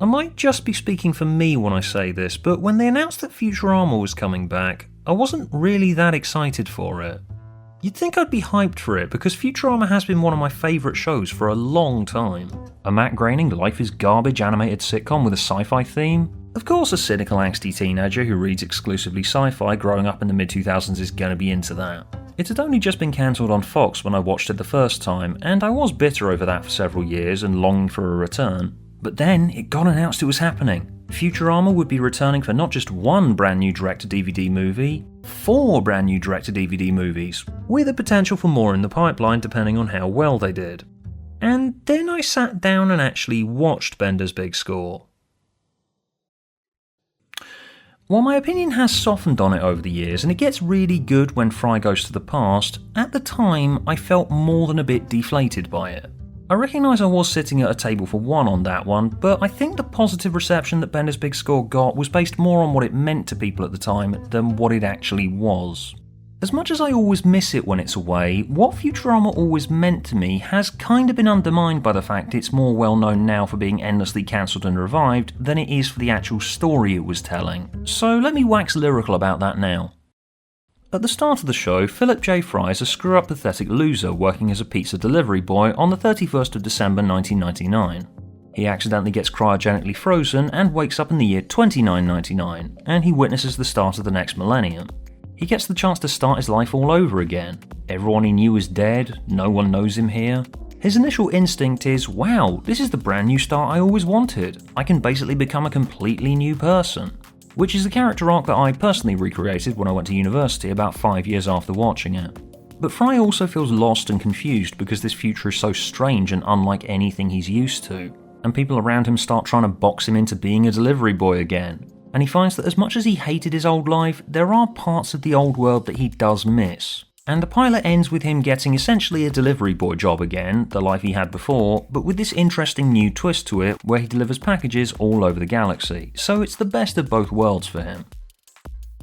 I might just be speaking for me when I say this, but when they announced that Futurama was coming back, I wasn't really that excited for it. You'd think I'd be hyped for it because Futurama has been one of my favourite shows for a long time. A Matt Groening life is garbage animated sitcom with a sci-fi theme. Of course a cynical angsty teenager who reads exclusively sci-fi growing up in the mid-2000s is going to be into that. It had only just been cancelled on Fox when I watched it the first time, and I was bitter over that for several years and longing for a return. But then it got announced it was happening. Futurama would be returning for not just one brand new direct-to-DVD movie, 4 brand new direct-to-DVD movies, with the potential for more in the pipeline depending on how well they did. And then I sat down and actually watched Bender's Big Score. While my opinion has softened on it over the years and it gets really good when Fry goes to the past, at the time I felt more than a bit deflated by it. I recognise I was sitting at a table for one on that one, but I think the positive reception that Bender's Big Score got was based more on what it meant to people at the time than what it actually was. As much as I always miss it when it's away, what Futurama always meant to me has kind of been undermined by the fact it's more well known now for being endlessly cancelled and revived than it is for the actual story it was telling. So let me wax lyrical about that now. At the start of the show, Philip J. Fry is a screw-up pathetic loser working as a pizza delivery boy on the 31st of December 1999. He accidentally gets cryogenically frozen and wakes up in the year 2999, and he witnesses the start of the next millennium. He gets the chance to start his life all over again. Everyone he knew is dead, no one knows him here. His initial instinct is, wow, this is the brand new start I always wanted. I can basically become a completely new person. Which is the character arc that I personally recreated when I went to university about 5 years after watching it. But Fry also feels lost and confused because this future is so strange and unlike anything he's used to, and people around him start trying to box him into being a delivery boy again. And he finds that as much as he hated his old life, there are parts of the old world that he does miss. And the pilot ends with him getting essentially a delivery boy job again, the life he had before, but with this interesting new twist to it where he delivers packages all over the galaxy, so it's the best of both worlds for him.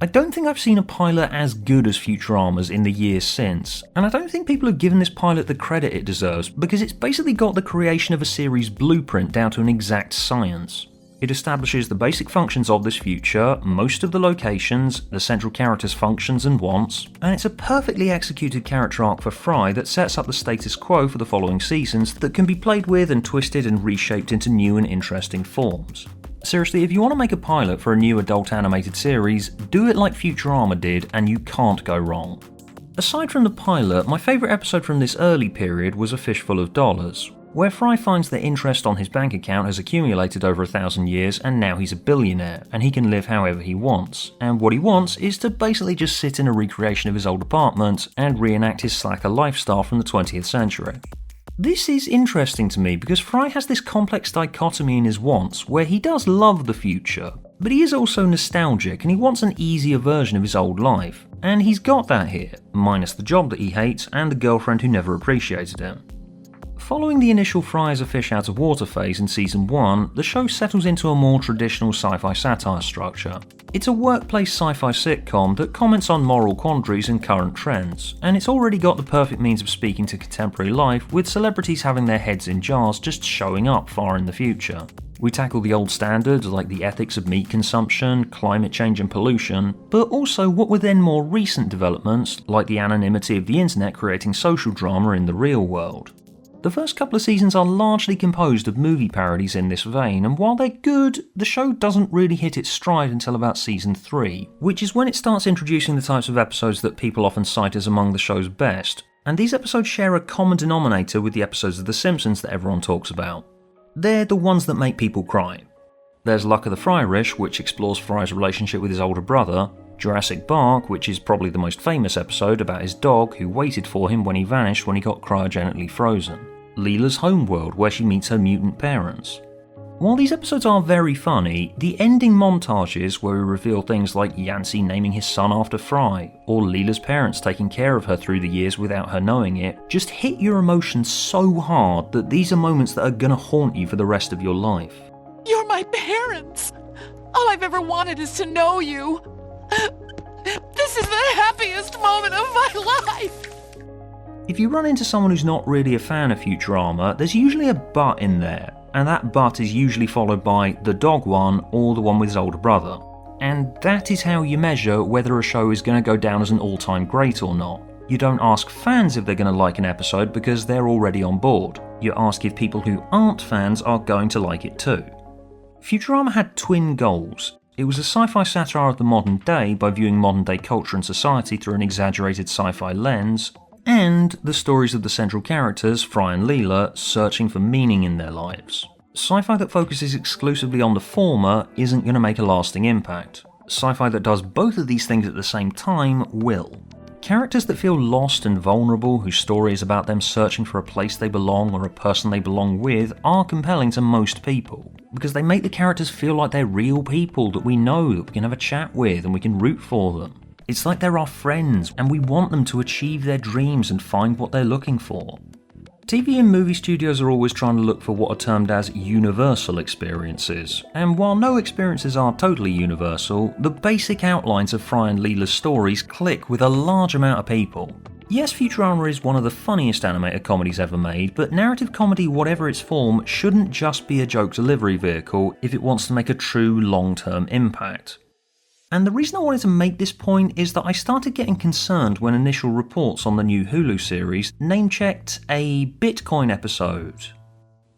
I don't think I've seen a pilot as good as Futurama's in the years since, and I don't think people have given this pilot the credit it deserves because it's basically got the creation of a series blueprint down to an exact science. It establishes the basic functions of this future, most of the locations, the central character's functions and wants, and it's a perfectly executed character arc for Fry that sets up the status quo for the following seasons that can be played with and twisted and reshaped into new and interesting forms. Seriously, if you want to make a pilot for a new adult animated series, do it like Futurama did and you can't go wrong. Aside from the pilot, my favourite episode from this early period was A Fistful of Dollars, where Fry finds that interest on his bank account has accumulated over 1,000 years and now he's a billionaire and he can live however he wants. And what he wants is to basically just sit in a recreation of his old apartment and reenact his slacker lifestyle from the 20th century. This is interesting to me because Fry has this complex dichotomy in his wants where he does love the future, but he is also nostalgic and he wants an easier version of his old life. And he's got that here, minus the job that he hates and the girlfriend who never appreciated him. Following the initial Fry as a fish out of water phase in season 1, the show settles into a more traditional sci-fi satire structure. It's a workplace sci-fi sitcom that comments on moral quandaries and current trends, and it's already got the perfect means of speaking to contemporary life with celebrities having their heads in jars just showing up far in the future. We tackle the old standards like the ethics of meat consumption, climate change and pollution, but also what were then more recent developments like the anonymity of the internet creating social drama in the real world. The first couple of seasons are largely composed of movie parodies in this vein, and while they're good, the show doesn't really hit its stride until about season 3, which is when it starts introducing the types of episodes that people often cite as among the show's best, and these episodes share a common denominator with the episodes of The Simpsons that everyone talks about. They're the ones that make people cry. There's Luck of the Fryrish, which explores Fry's relationship with his older brother, Jurassic Bark, which is probably the most famous episode about his dog who waited for him when he vanished when he got cryogenically frozen, Leela's homeworld where she meets her mutant parents. While these episodes are very funny, the ending montages where we reveal things like Yancey naming his son after Fry, or Leela's parents taking care of her through the years without her knowing it, just hit your emotions so hard that these are moments that are gonna haunt you for the rest of your life. You're my parents! All I've ever wanted is to know you! This is the happiest moment of my life! If you run into someone who's not really a fan of Futurama, there's usually a but in there, and that but is usually followed by the dog one or the one with his older brother. And that is how you measure whether a show is going to go down as an all-time great or not. You don't ask fans if they're going to like an episode because they're already on board. You ask if people who aren't fans are going to like it too. Futurama had twin goals. It was a sci-fi satire of the modern day by viewing modern day culture and society through an exaggerated sci-fi lens, and the stories of the central characters, Fry and Leela, searching for meaning in their lives. Sci-fi that focuses exclusively on the former isn't going to make a lasting impact. Sci-fi that does both of these things at the same time will. Characters that feel lost and vulnerable, whose story is about them searching for a place they belong or a person they belong with, are compelling to most people, because they make the characters feel like they're real people that we know, that we can have a chat with and we can root for them. It's like they're our friends and we want them to achieve their dreams and find what they're looking for. TV and movie studios are always trying to look for what are termed as universal experiences, and while no experiences are totally universal, the basic outlines of Fry and Leela's stories click with a large amount of people. Yes, Futurama is one of the funniest animated comedies ever made, but narrative comedy, whatever its form, shouldn't just be a joke delivery vehicle if it wants to make a true long-term impact. And the reason I wanted to make this point is that I started getting concerned when initial reports on the new Hulu series name-checked a Bitcoin episode,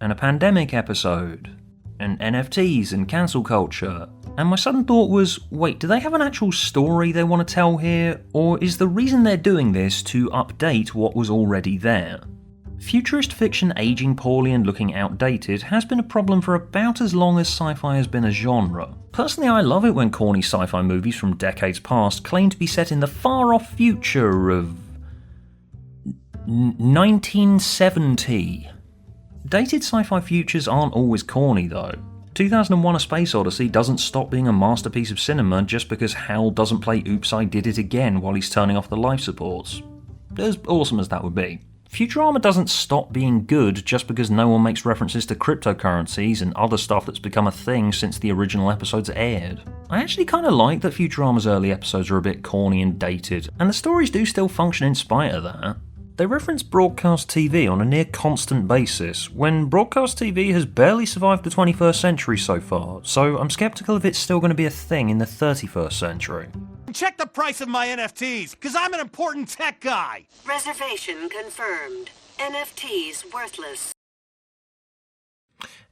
and a pandemic episode, and NFTs and cancel culture, and my sudden thought was, wait, do they have an actual story they want to tell here, or is the reason they're doing this to update what was already there? Futurist fiction aging poorly and looking outdated has been a problem for about as long as sci-fi has been a genre. Personally, I love it when corny sci-fi movies from decades past claim to be set in the far-off future of 1970. Dated sci-fi futures aren't always corny though. 2001: A Space Odyssey doesn't stop being a masterpiece of cinema just because Hal doesn't play Oops, I Did It Again while he's turning off the life supports. As awesome as that would be. Futurama doesn't stop being good just because no one makes references to cryptocurrencies and other stuff that's become a thing since the original episodes aired. I actually kind of like that Futurama's early episodes are a bit corny and dated, and the stories do still function in spite of that. They reference broadcast TV on a near constant basis, when broadcast TV has barely survived the 21st century so far, so I'm skeptical if it's still going to be a thing in the 31st century. Check the price of my NFTs, because I'm an important tech guy! Reservation confirmed. NFTs worthless.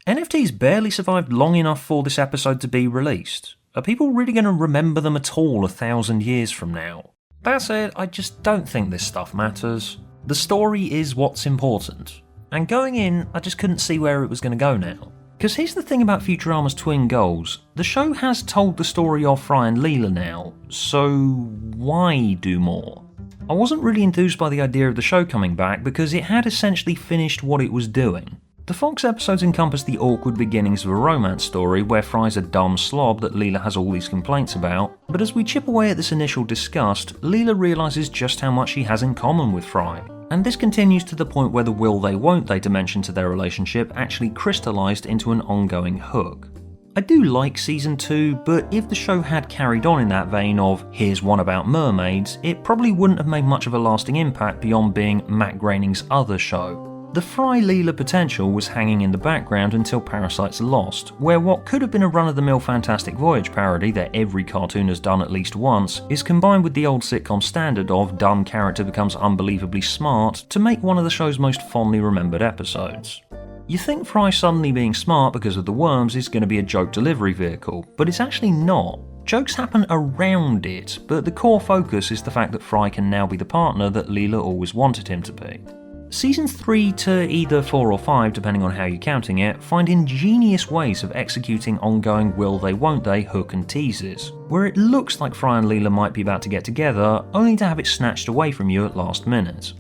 NFTs barely survived long enough for this episode to be released. Are people really going to remember them at all 1,000 years from now? That said, I just don't think this stuff matters. The story is what's important. And going in, I just couldn't see where it was going to go now. Because here's the thing about Futurama's twin goals, the show has told the story of Fry and Leela now, so why do more? I wasn't really enthused by the idea of the show coming back because it had essentially finished what it was doing. The Fox episodes encompass the awkward beginnings of a romance story where Fry's a dumb slob that Leela has all these complaints about, but as we chip away at this initial disgust, Leela realises just how much she has in common with Fry. And this continues to the point where the will they won't they dimension to their relationship actually crystallised into an ongoing hook. I do like season 2, but if the show had carried on in that vein of here's one about mermaids, it probably wouldn't have made much of a lasting impact beyond being Matt Groening's other show. The Fry-Leela potential was hanging in the background until Parasite's Lost, where what could have been a run-of-the-mill Fantastic Voyage parody that every cartoon has done at least once is combined with the old sitcom standard of dumb character becomes unbelievably smart to make one of the show's most fondly remembered episodes. You think Fry suddenly being smart because of the worms is going to be a joke delivery vehicle, but it's actually not. Jokes happen around it, but the core focus is the fact that Fry can now be the partner that Leela always wanted him to be. Seasons 3 to either 4 or 5, depending on how you're counting it, find ingenious ways of executing ongoing will they won't they hook and teases, where it looks like Fry and Leela might be about to get together, only to have it snatched away from you at last minute.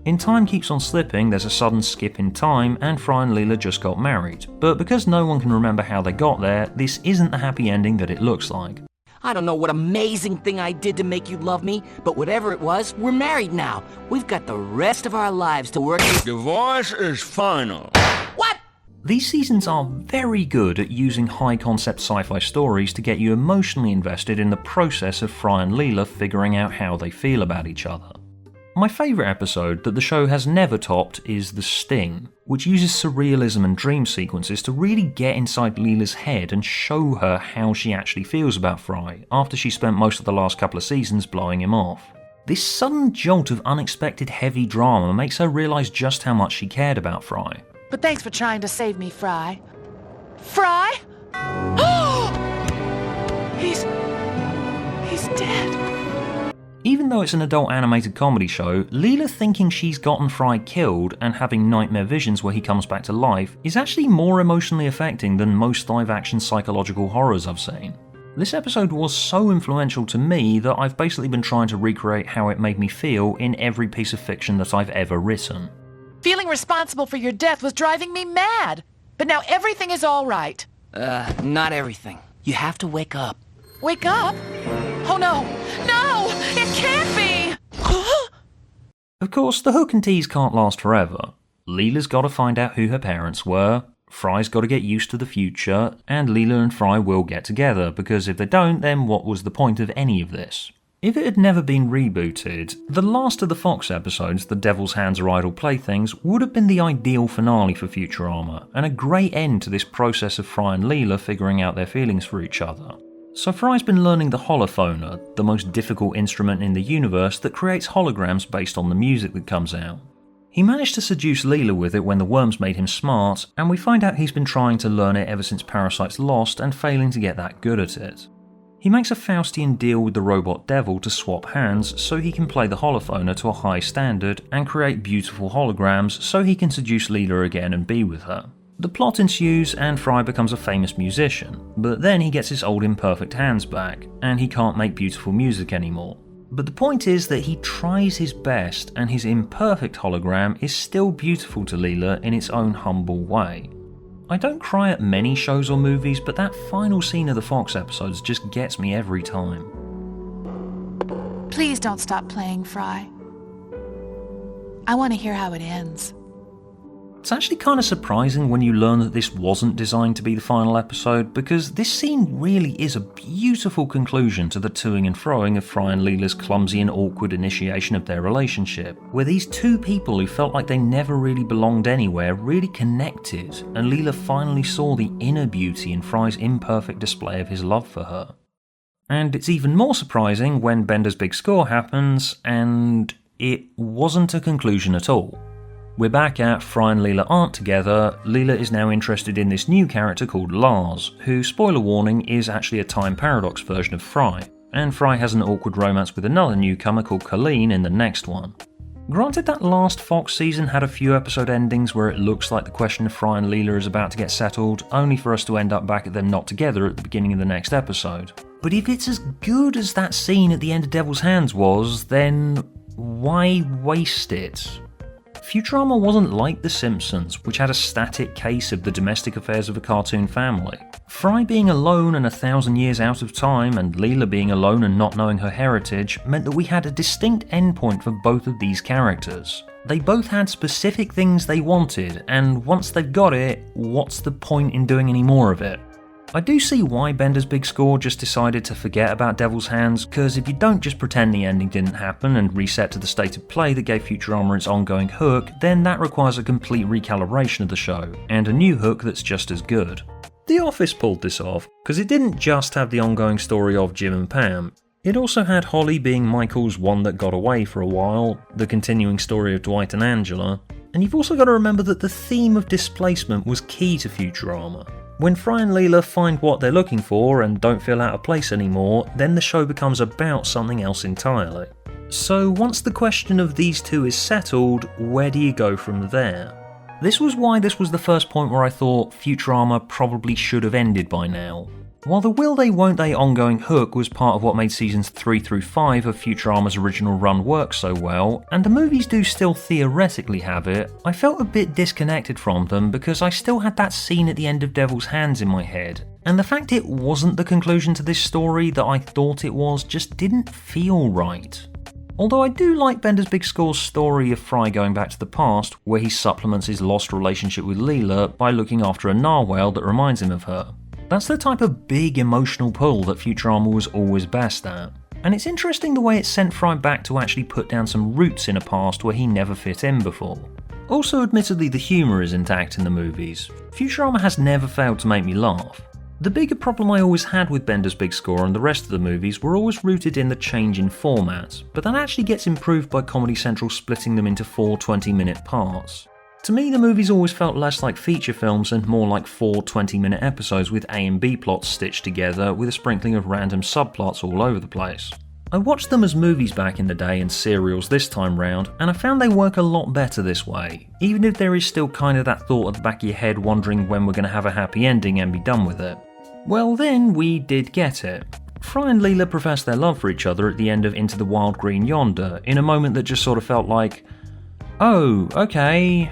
In Time Keeps on Slipping, there's a sudden skip in time and Fry and Leela just got married, but because no one can remember how they got there, this isn't the happy ending that it looks like. I don't know what amazing thing I did to make you love me, but whatever it was, we're married now. We've got the rest of our lives to work. Divorce is final. What? These seasons are very good at using high-concept sci-fi stories to get you emotionally invested in the process of Fry and Leela figuring out how they feel about each other. My favourite episode that the show has never topped is The Sting, which uses surrealism and dream sequences to really get inside Leela's head and show her how she actually feels about Fry after she spent most of the last couple of seasons blowing him off. This sudden jolt of unexpected heavy drama makes her realise just how much she cared about Fry. But thanks for trying to save me, Fry. Fry? Oh! He's dead. Even though it's an adult animated comedy show, Leela thinking she's gotten Fry killed and having nightmare visions where he comes back to life is actually more emotionally affecting than most live-action psychological horrors I've seen. This episode was so influential to me that I've basically been trying to recreate how it made me feel in every piece of fiction that I've ever written. Feeling responsible for your death was driving me mad. But now everything is all right. Not everything. You have to wake up. Wake up? Oh no! No! It can't be! Of course, the hook and tease can't last forever. Leela's got to find out who her parents were, Fry's got to get used to the future, and Leela and Fry will get together, because if they don't, then what was the point of any of this? If it had never been rebooted, the last of the Fox episodes, The Devil's Hands Are Idle Playthings, would have been the ideal finale for Futurama, and a great end to this process of Fry and Leela figuring out their feelings for each other. So Fry's been learning the holophoner, the most difficult instrument in the universe that creates holograms based on the music that comes out. He managed to seduce Leela with it when the worms made him smart, and we find out he's been trying to learn it ever since Parasite's Lost and failing to get that good at it. He makes a Faustian deal with the robot devil to swap hands so he can play the holophoner to a high standard and create beautiful holograms so he can seduce Leela again and be with her. The plot ensues and Fry becomes a famous musician, but then he gets his old imperfect hands back, and he can't make beautiful music anymore. But the point is that he tries his best, and his imperfect hologram is still beautiful to Leela in its own humble way. I don't cry at many shows or movies, but that final scene of the Fox episodes just gets me every time. Please don't stop playing, Fry. I want to hear how it ends. It's actually kind of surprising when you learn that this wasn't designed to be the final episode, because this scene really is a beautiful conclusion to the toing and froing of Fry and Leela's clumsy and awkward initiation of their relationship, where these two people who felt like they never really belonged anywhere really connected, and Leela finally saw the inner beauty in Fry's imperfect display of his love for her. And it's even more surprising when Bender's big score happens, and it wasn't a conclusion at all. We're back at Fry and Leela aren't together. Leela is now interested in this new character called Lars, who, spoiler warning, is actually a time paradox version of Fry, and Fry has an awkward romance with another newcomer called Colleen in the next one. Granted, that last Fox season had a few episode endings where it looks like the question of Fry and Leela is about to get settled, only for us to end up back at them not together at the beginning of the next episode. But if it's as good as that scene at the end of Devil's Hands was, then why waste it? Futurama wasn't like The Simpsons, which had a static case of the domestic affairs of a cartoon family. Fry being alone and 1,000 years out of time, and Leela being alone and not knowing her heritage, meant that we had a distinct endpoint for both of these characters. They both had specific things they wanted, and once they've got it, what's the point in doing any more of it? I do see why Bender's big score just decided to forget about Devil's Hands, because if you don't just pretend the ending didn't happen and reset to the state of play that gave Futurama its ongoing hook, then that requires a complete recalibration of the show, and a new hook that's just as good. The Office pulled this off, because it didn't just have the ongoing story of Jim and Pam, it also had Holly being Michael's one that got away for a while, the continuing story of Dwight and Angela, and you've also got to remember that the theme of displacement was key to Futurama. When Fry and Leela find what they're looking for and don't feel out of place anymore, then the show becomes about something else entirely. So once the question of these two is settled, where do you go from there? This was why this was the first point where I thought Futurama probably should have ended by now. While the will they won't they ongoing hook was part of what made seasons 3 through 5 of Futurama's original run work so well, and the movies do still theoretically have it, I felt a bit disconnected from them because I still had that scene at the end of Devil's Hands in my head, and the fact it wasn't the conclusion to this story that I thought it was just didn't feel right. Although I do like Bender's Big Score's story of Fry going back to the past, where he supplements his lost relationship with Leela by looking after a narwhal that reminds him of her. That's the type of big emotional pull that Futurama was always best at. And it's interesting the way it sent Fry back to actually put down some roots in a past where he never fit in before. Also, admittedly, the humour is intact in the movies. Futurama has never failed to make me laugh. The bigger problem I always had with Bender's Big Score and the rest of the movies were always rooted in the change in format, but that actually gets improved by Comedy Central splitting them into 4 20-minute parts. To me, the movies always felt less like feature films and more like 4 20-minute episodes with A and B plots stitched together with a sprinkling of random subplots all over the place. I watched them as movies back in the day and serials this time round, and I found they work a lot better this way, even if there is still kind of that thought at the back of your head wondering when we're going to have a happy ending and be done with it. Well then, we did get it. Fry and Leela profess their love for each other at the end of Into the Wild Green Yonder, in a moment that just sort of felt like, oh, okay,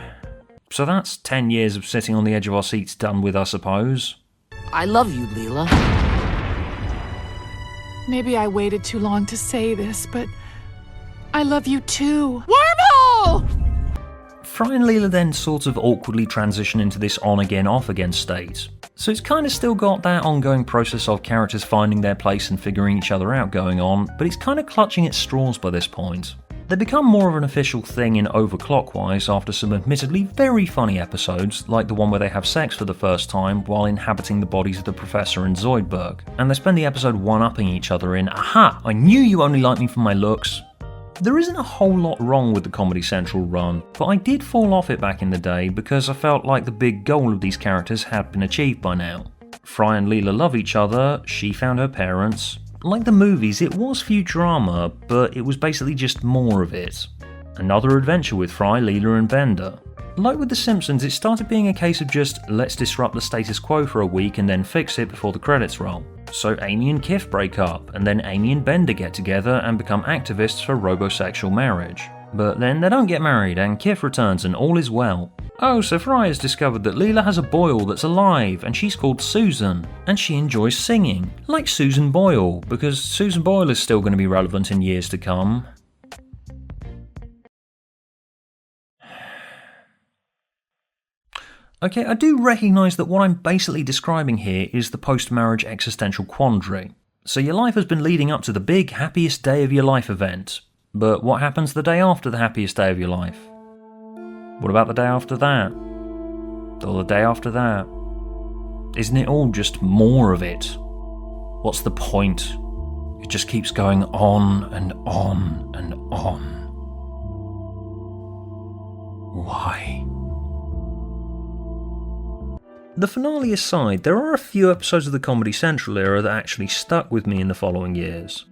so that's 10 years of sitting on the edge of our seats done with, I suppose. I love you, Leela. Maybe I waited too long to say this, but I love you too. Wormhole! Fry and Leela then sort of awkwardly transition into this on-again, off-again state. So it's kind of still got that ongoing process of characters finding their place and figuring each other out going on, but it's kind of clutching at straws by this point. They become more of an official thing in Overclockwise after some admittedly very funny episodes, like the one where they have sex for the first time while inhabiting the bodies of the Professor and Zoidberg, and they spend the episode one-upping each other in, aha, I knew you only liked me for my looks. There isn't a whole lot wrong with the Comedy Central run, but I did fall off it back in the day because I felt like the big goal of these characters had been achieved by now. Fry and Leela love each other, she found her parents. Like the movies, it was Futurama, but it was basically just more of it. Another adventure with Fry, Leela and Bender. Like with The Simpsons, it started being a case of just, let's disrupt the status quo for a week and then fix it before the credits roll. So Amy and Kif break up, and then Amy and Bender get together and become activists for robosexual marriage. But then they don't get married and Kif returns and all is well. Oh, so Fry has discovered that Leela has a Boyle that's alive and she's called Susan, and she enjoys singing, like Susan Boyle, because Susan Boyle is still going to be relevant in years to come. Okay, I do recognise that what I'm basically describing here is the post-marriage existential quandary. So your life has been leading up to the big happiest day of your life event, but what happens the day after the happiest day of your life? What about the day after that? Or the day after that? Isn't it all just more of it? What's the point? It just keeps going on and on and on. Why? The finale aside, there are a few episodes of the Comedy Central era that actually stuck with me in the following years.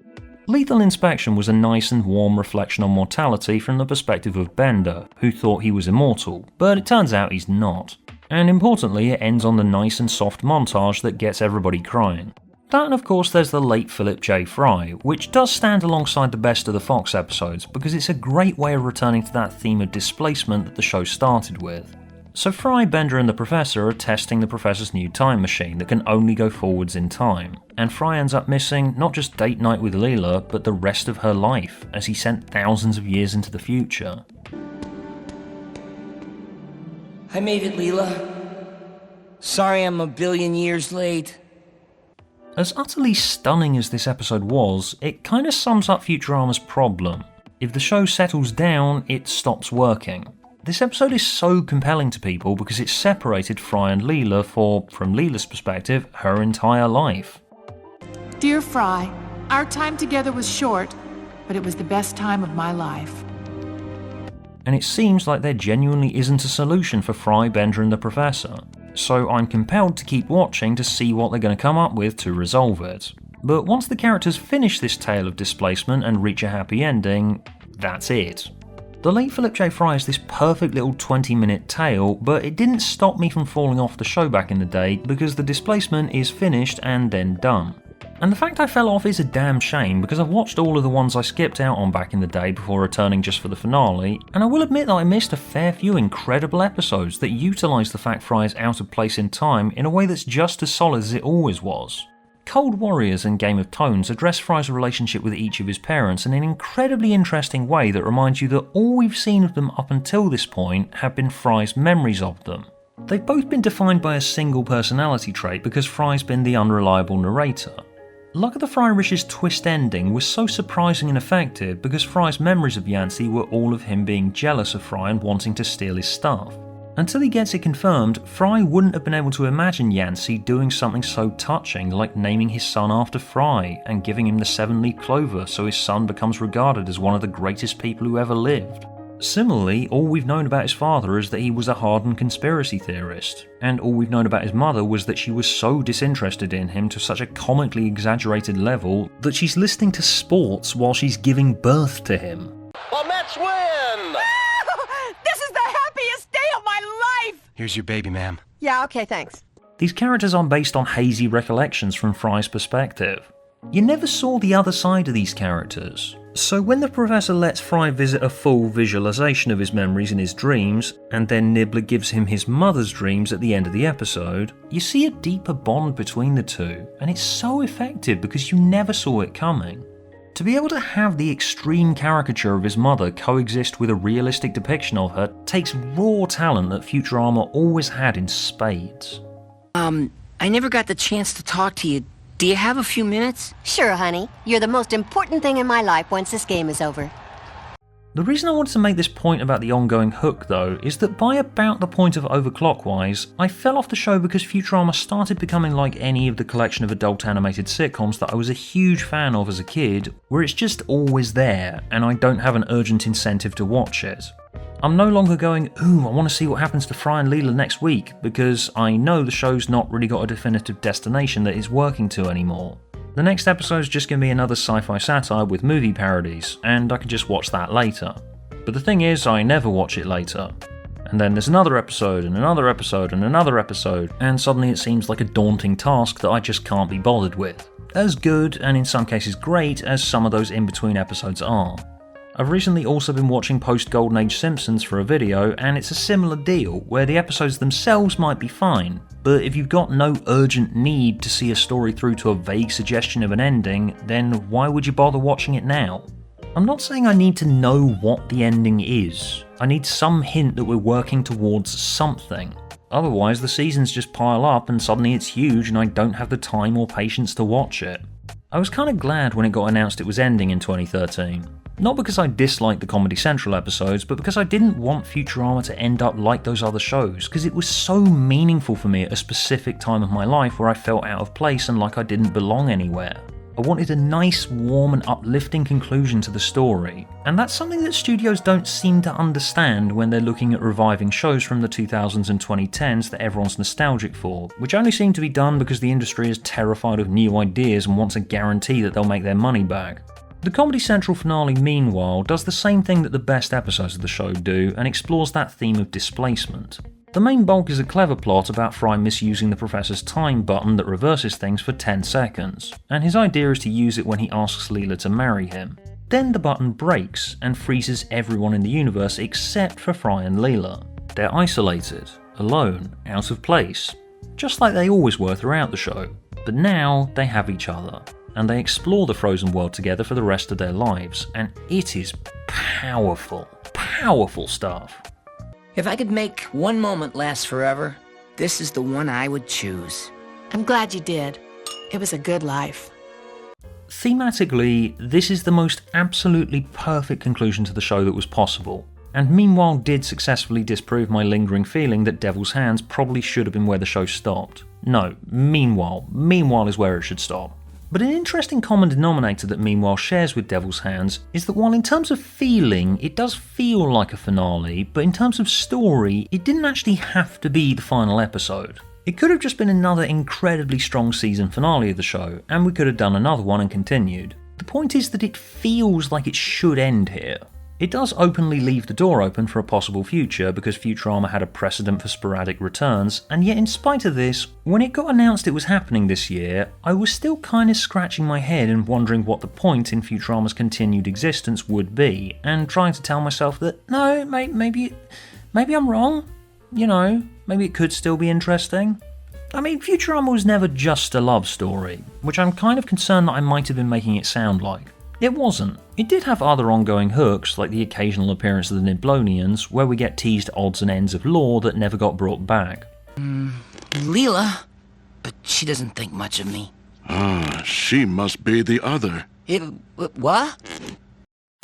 Lethal Inspection was a nice and warm reflection on mortality from the perspective of Bender, who thought he was immortal, but it turns out he's not. And importantly, it ends on the nice and soft montage that gets everybody crying. That and of course there's the late Philip J. Fry, which does stand alongside the best of the Fox episodes because it's a great way of returning to that theme of displacement that the show started with. So Fry, Bender and the Professor are testing the Professor's new time machine that can only go forwards in time, and Fry ends up missing not just date night with Leela, but the rest of her life, as he sent thousands of years into the future. I made it, Leela. Sorry I'm a billion years late. As utterly stunning as this episode was, it kinda sums up Futurama's problem. If the show settles down, it stops working. This episode is so compelling to people because it separated Fry and Leela for, from Leela's perspective, her entire life. Dear Fry, our time together was short, but it was the best time of my life. And it seems like there genuinely isn't a solution for Fry, Bender and the Professor, so I'm compelled to keep watching to see what they're going to come up with to resolve it. But once the characters finish this tale of displacement and reach a happy ending, that's it. The late Philip J. Fry is this perfect little 20-minute tale, but it didn't stop me from falling off the show back in the day because the displacement is finished and then done. And the fact I fell off is a damn shame because I've watched all of the ones I skipped out on back in the day before returning just for the finale, and I will admit that I missed a fair few incredible episodes that utilise the fact Fry is out of place in time in a way that's just as solid as it always was. Cold Warriors and Game of Thrones address Fry's relationship with each of his parents in an incredibly interesting way that reminds you that all we've seen of them up until this point have been Fry's memories of them. They've both been defined by a single personality trait because Fry's been the unreliable narrator. Luck of the Fry Rich's twist ending was so surprising and effective because Fry's memories of Yancey were all of him being jealous of Fry and wanting to steal his stuff. Until he gets it confirmed, Fry wouldn't have been able to imagine Yancey doing something so touching like naming his son after Fry and giving him the 7-leaf clover so his son becomes regarded as one of the greatest people who ever lived. Similarly, all we've known about his father is that he was a hardened conspiracy theorist, and all we've known about his mother was that she was so disinterested in him to such a comically exaggerated level that she's listening to sports while she's giving birth to him. The Mets win! This is the happiest day of my life! Here's your baby, ma'am. Yeah, okay, thanks. These characters are based on hazy recollections from Fry's perspective. You never saw the other side of these characters. So when the Professor lets Fry visit a full visualization of his memories in his dreams, and then Nibbler gives him his mother's dreams at the end of the episode, you see a deeper bond between the two, and it's so effective because you never saw it coming. To be able to have the extreme caricature of his mother coexist with a realistic depiction of her takes raw talent that Futurama always had in spades. I never got the chance to talk to you. Do you have a few minutes? Sure, honey. You're the most important thing in my life once this game is over. The reason I wanted to make this point about the ongoing hook, though, is that by about the point of Overclockwise, I fell off the show because Futurama started becoming like any of the collection of adult animated sitcoms that I was a huge fan of as a kid, where it's just always there, and I don't have an urgent incentive to watch it. I'm no longer going, ooh, I want to see what happens to Fry and Leela next week, because I know the show's not really got a definitive destination that it's working to anymore. The next episode's just going to be another sci-fi satire with movie parodies, and I can just watch that later. But the thing is, I never watch it later. And then there's another episode, and another episode, and another episode, and suddenly it seems like a daunting task that I just can't be bothered with. As good, and in some cases great, as some of those in-between episodes are. I've recently also been watching post-Golden Age Simpsons for a video, and it's a similar deal, where the episodes themselves might be fine, but if you've got no urgent need to see a story through to a vague suggestion of an ending, then why would you bother watching it now? I'm not saying I need to know what the ending is. I need some hint that we're working towards something. Otherwise, the seasons just pile up and suddenly it's huge and I don't have the time or patience to watch it. I was kind of glad when it got announced it was ending in 2013. Not because I disliked the Comedy Central episodes, but because I didn't want Futurama to end up like those other shows, because it was so meaningful for me at a specific time of my life where I felt out of place and like I didn't belong anywhere. I wanted a nice, warm and uplifting conclusion to the story, and that's something that studios don't seem to understand when they're looking at reviving shows from the 2000s and 2010s that everyone's nostalgic for, which only seem to be done because the industry is terrified of new ideas and wants a guarantee that they'll make their money back. The Comedy Central finale, meanwhile, does the same thing that the best episodes of the show do and explores that theme of displacement. The main bulk is a clever plot about Fry misusing the Professor's time button that reverses things for 10 seconds, and his idea is to use it when he asks Leela to marry him. Then the button breaks and freezes everyone in the universe except for Fry and Leela. They're isolated, alone, out of place, just like they always were throughout the show, but now they have each other. And they explore the frozen world together for the rest of their lives, and it is powerful, powerful stuff. If I could make one moment last forever, this is the one I would choose. I'm glad you did. It was a good life. Thematically, this is the most absolutely perfect conclusion to the show that was possible, and meanwhile did successfully disprove my lingering feeling that Devil's Hands probably should have been where the show stopped. No, Meanwhile is where it should stop. But an interesting common denominator that Meanwhile shares with Devil's Hands is that while in terms of feeling, it does feel like a finale, but in terms of story, it didn't actually have to be the final episode. It could have just been another incredibly strong season finale of the show, and we could have done another one and continued. The point is that it feels like it should end here. It does openly leave the door open for a possible future because Futurama had a precedent for sporadic returns, and yet in spite of this, when it got announced it was happening this year, I was still kind of scratching my head and wondering what the point in Futurama's continued existence would be, and trying to tell myself that, no, maybe I'm wrong, maybe it could still be interesting. I mean, Futurama was never just a love story, which I'm kind of concerned that I might have been making it sound like. It wasn't. It did have other ongoing hooks, like the occasional appearance of the Niblonians, where we get teased odds and ends of lore that never got brought back. Leela? But she doesn't think much of me. She must be the other. What?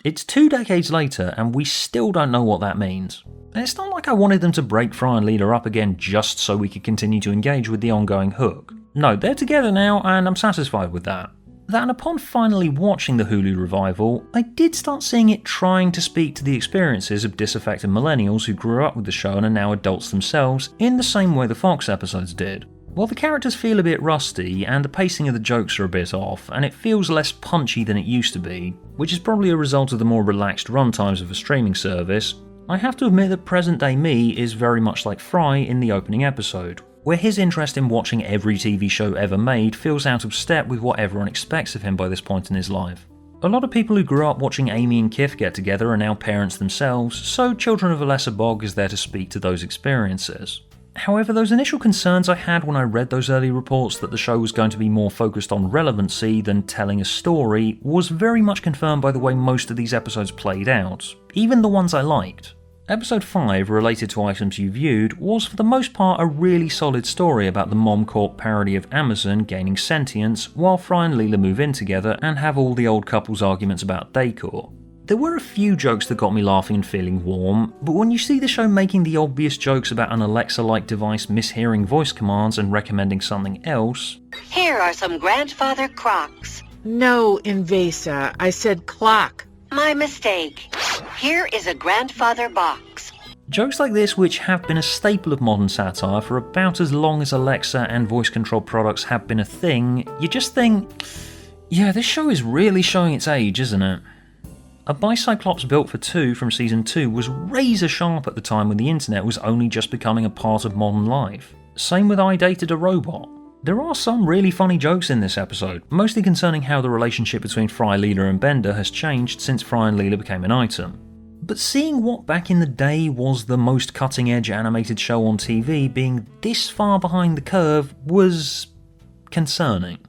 It's 2 decades later and we still don't know what that means. And it's not like I wanted them to break Fry and Leela up again just so we could continue to engage with the ongoing hook. No, they're together now and I'm satisfied with that. That and upon finally watching the Hulu revival, I did start seeing it trying to speak to the experiences of disaffected millennials who grew up with the show and are now adults themselves in the same way the Fox episodes did. While the characters feel a bit rusty and the pacing of the jokes are a bit off and it feels less punchy than it used to be, which is probably a result of the more relaxed runtimes of a streaming service, I have to admit that present day me is very much like Fry in the opening episode, where his interest in watching every TV show ever made feels out of step with what everyone expects of him by this point in his life. A lot of people who grew up watching Amy and Kif get together are now parents themselves, so Children of a Lesser Bog is there to speak to those experiences. However, those initial concerns I had when I read those early reports that the show was going to be more focused on relevancy than telling a story was very much confirmed by the way most of these episodes played out, even the ones I liked. Episode 5, related to items you viewed, was for the most part a really solid story about the Mom Corp parody of Amazon gaining sentience while Fry and Leela move in together and have all the old couple's arguments about decor. There were a few jokes that got me laughing and feeling warm, but when you see the show making the obvious jokes about an Alexa-like device mishearing voice commands and recommending something else... Here are some grandfather Crocs. No, Invasa. I said clock. My mistake. Here is a grandfather box. Jokes like this, which have been a staple of modern satire for about as long as Alexa and voice control products have been a thing, you just think, yeah, this show is really showing its age, isn't it? A Bicyclops Built for Two from Season 2 was razor sharp at the time when the internet was only just becoming a part of modern life. Same with I Dated a Robot. There are some really funny jokes in this episode, mostly concerning how the relationship between Fry, Leela and Bender has changed since Fry and Leela became an item. But seeing what back in the day was the most cutting-edge animated show on TV being this far behind the curve was concerning.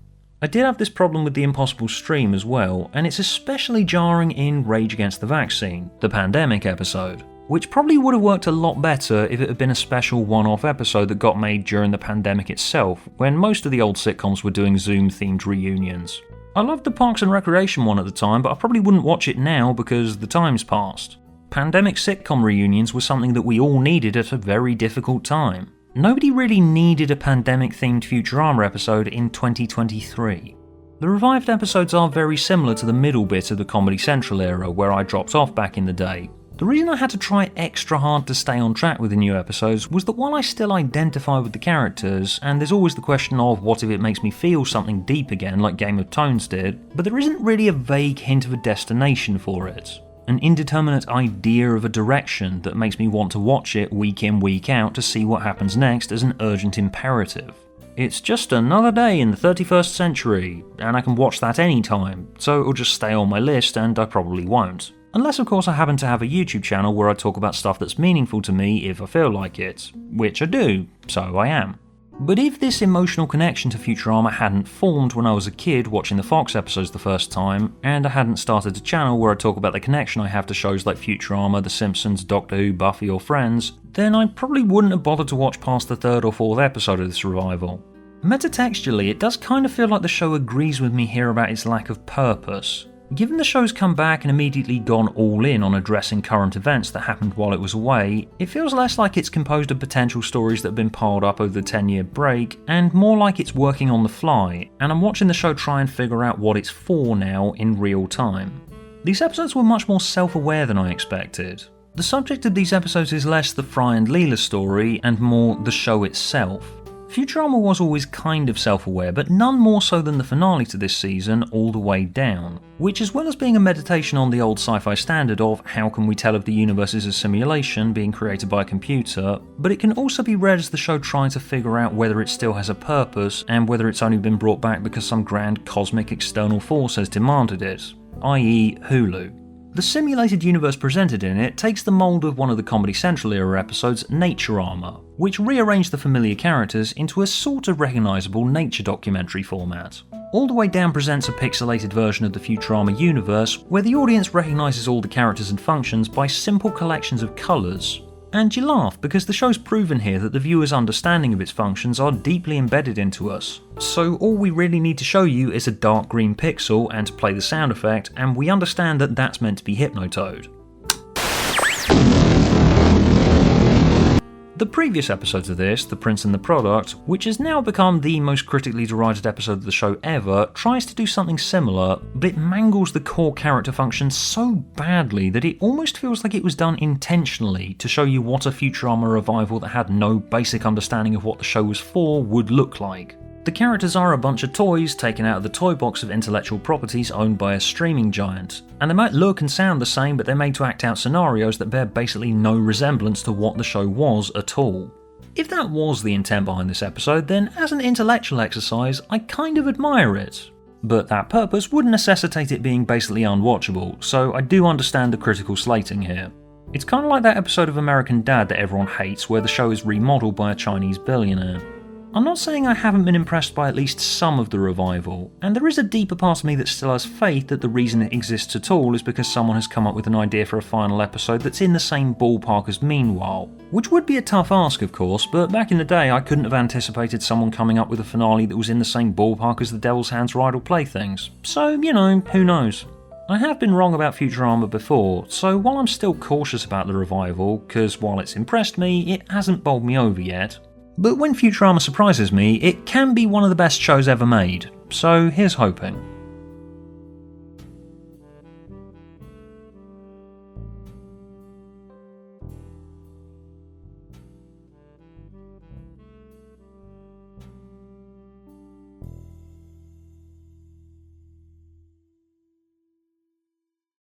I did have this problem with the Impossible Stream as well, and it's especially jarring in Rage Against the Vaccine, the pandemic episode, which probably would have worked a lot better if it had been a special one-off episode that got made during the pandemic itself, when most of the old sitcoms were doing Zoom-themed reunions. I loved the Parks and Recreation one at the time, but I probably wouldn't watch it now because the time's passed. Pandemic sitcom reunions were something that we all needed at a very difficult time. Nobody really needed a pandemic-themed Futurama episode in 2023. The revived episodes are very similar to the middle bit of the Comedy Central era where I dropped off back in the day. The reason I had to try extra hard to stay on track with the new episodes was that while I still identify with the characters, and there's always the question of what if it makes me feel something deep again like Game of Thrones did, but there isn't really a vague hint of a destination for it. An indeterminate idea of a direction that makes me want to watch it week in, week out to see what happens next as an urgent imperative. It's just another day in the 31st century, and I can watch that anytime, so it'll just stay on my list and I probably won't. Unless of course I happen to have a YouTube channel where I talk about stuff that's meaningful to me if I feel like it, which I do, so I am. But if this emotional connection to Futurama hadn't formed when I was a kid watching the Fox episodes the first time, and I hadn't started a channel where I talk about the connection I have to shows like Futurama, The Simpsons, Doctor Who, Buffy or Friends, then I probably wouldn't have bothered to watch past the 3rd or 4th episode of this revival. Metatextually, it does kind of feel like the show agrees with me here about its lack of purpose. Given the show's come back and immediately gone all in on addressing current events that happened while it was away, it feels less like it's composed of potential stories that have been piled up over the 10-year break, and more like it's working on the fly, and I'm watching the show try and figure out what it's for now in real time. These episodes were much more self-aware than I expected. The subject of these episodes is less the Fry and Leela story, and more the show itself. Futurama was always kind of self-aware, but none more so than the finale to this season, All the Way Down, which as well as being a meditation on the old sci-fi standard of how can we tell if the universe is a simulation being created by a computer, but it can also be read as the show trying to figure out whether it still has a purpose and whether it's only been brought back because some grand cosmic external force has demanded it, i.e. Hulu. The simulated universe presented in it takes the mould of one of the Comedy Central era episodes, Naturama, which rearranged the familiar characters into a sort of recognisable nature documentary format. All the Way Down presents a pixelated version of the Futurama universe where the audience recognises all the characters and functions by simple collections of colours. And you laugh because the show's proven here that the viewer's understanding of its functions are deeply embedded into us. So all we really need to show you is a dark green pixel and to play the sound effect, and we understand that that's meant to be Hypnotoad. The previous episodes of this, The Prince and the Product, which has now become the most critically derided episode of the show ever, tries to do something similar, but it mangles the core character function so badly that it almost feels like it was done intentionally to show you what a Futurama revival that had no basic understanding of what the show was for would look like. The characters are a bunch of toys taken out of the toy box of intellectual properties owned by a streaming giant, and they might look and sound the same, but they're made to act out scenarios that bear basically no resemblance to what the show was at all. If that was the intent behind this episode, then as an intellectual exercise, I kind of admire it. But that purpose would necessitate it being basically unwatchable, so I do understand the critical slating here. It's kind of like that episode of American Dad that everyone hates where the show is remodeled by a Chinese billionaire. I'm not saying I haven't been impressed by at least some of the revival, and there is a deeper part of me that still has faith that the reason it exists at all is because someone has come up with an idea for a final episode that's in the same ballpark as Meanwhile. Which would be a tough ask of course, but back in the day I couldn't have anticipated someone coming up with a finale that was in the same ballpark as The Devil's Hands or Idle Playthings. So, you know, who knows. I have been wrong about Futurama before, so while I'm still cautious about the revival, because while it's impressed me, it hasn't bowled me over yet. But when Futurama surprises me, it can be one of the best shows ever made, so here's hoping.